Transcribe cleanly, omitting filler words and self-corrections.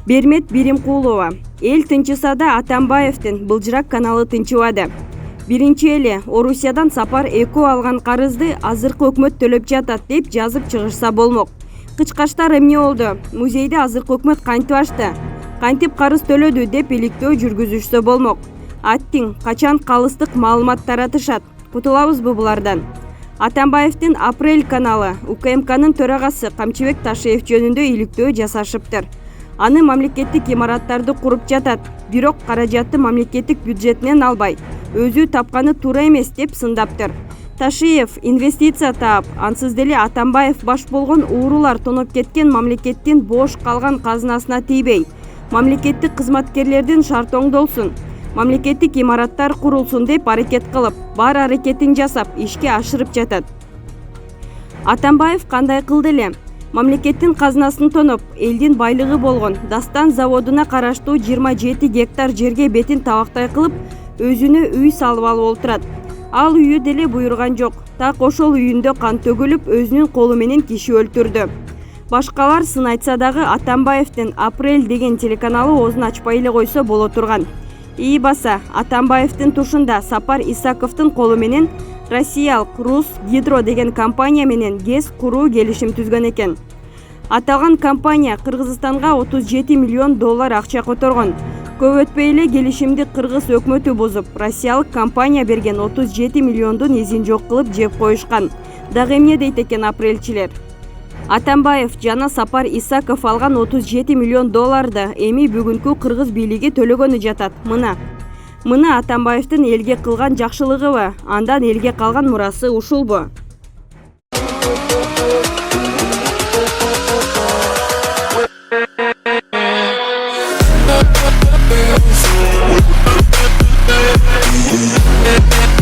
Бермет Биримкулова. Эл тынчыса да Атамбаевдин былжырак каналы тынчыбады. Биринчи эле Орусиядан Сапар Эко алган карызды азыркы өкмөт төлөп жатат деп жазып чыгышса болмок. Кычкачтар эмне болду? Музейди азыркы өкмөт кантип ачты? Кантип карыз төлөдү деп иликтөө жүргүзүшсө болмок. Аттиң качан калыстык маалымат таратышат? Кутулабызбы булардан? Атамбаевдин Апрель каналы УКМКнын төрагасы Камчыбек Ташиев жөнүндө иликтөө жасашыптыр. Аны мамлекеттик имараттарды куруп жатат, бирок каражатты мамлекеттик бюджетинен албай, өзү тапканы туура эмес деп сындаптыр. Ташиев инвестиция таап, ансыз деле Атамбаев баш болгон уурулар тоноп кеткен мамлекеттин бош калган казынасына тийбей, мамлекеттик кызматкерлердин шарты оңдолсун, мамлекеттик имараттар курулсун деп аракет кылып, бар аракетин жасап, ишке ашырып жатат. Атамбаев кандай кылды эле? Мамлекеттин казынасын тоноп, элдин байлыгы болгон Дастан заводуна караштуу 27 гектар жерге бетин табактай кылып, өзүнө үй салып алып отурат. Ал үйү деле буйруган жок. Так ошол үйүндө кан төгүлүп, өзүнүн колу менен киши өлтүрдү. Башкалар сын айтса дагы Атамбаевдин Апрель деген телеканалы оозун ачпай эле койсо боло турган. Баса Атамбаевдин тушунда Сапар Исаковдун колу менен Россиялык Рус Гидро деген компания менен ГЭС куруу келишим түзгөн экен. Аталган компания Кыргызстанга 37 миллион доллар акча которгон. Көп өтпөй эле келишимди Кыргыз өкмөтү бузуп, Россиялык компания берген 37 миллиондун изин жок кылып жеп коюшкан. Дагы эмне дейт экен апрельчилер? Атамбаев жана Сапар Исаков алган 37 миллион долларды эми бүгүнкү Кыргыз бийлиги төлөгөнү жатат. Мына Атамбаевдин элге кылган жакшылыгыбы, андан элге калган мурасы ушулбу? Yeah.